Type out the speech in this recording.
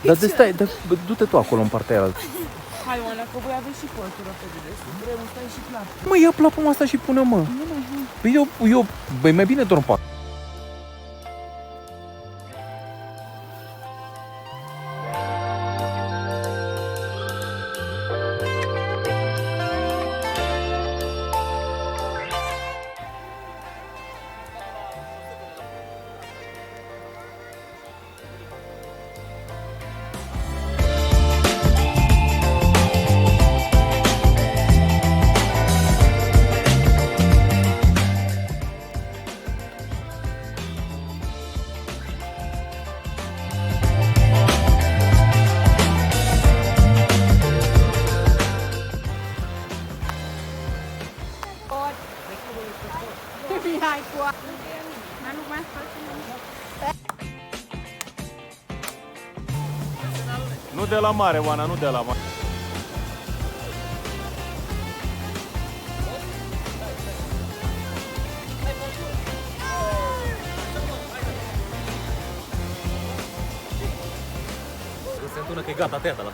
Dar stai, du-te tu acolo în partea aia. Hai, Oana, că voi aveți și portură pe dedesul. Vrem, stai și clar. Mă, ia plapuma asta și pune, mă. Păi băi, mai bine dorm pe acolo. Nu de la mare, Oana, nu de la mare. Se întună că e gata, tăiată la.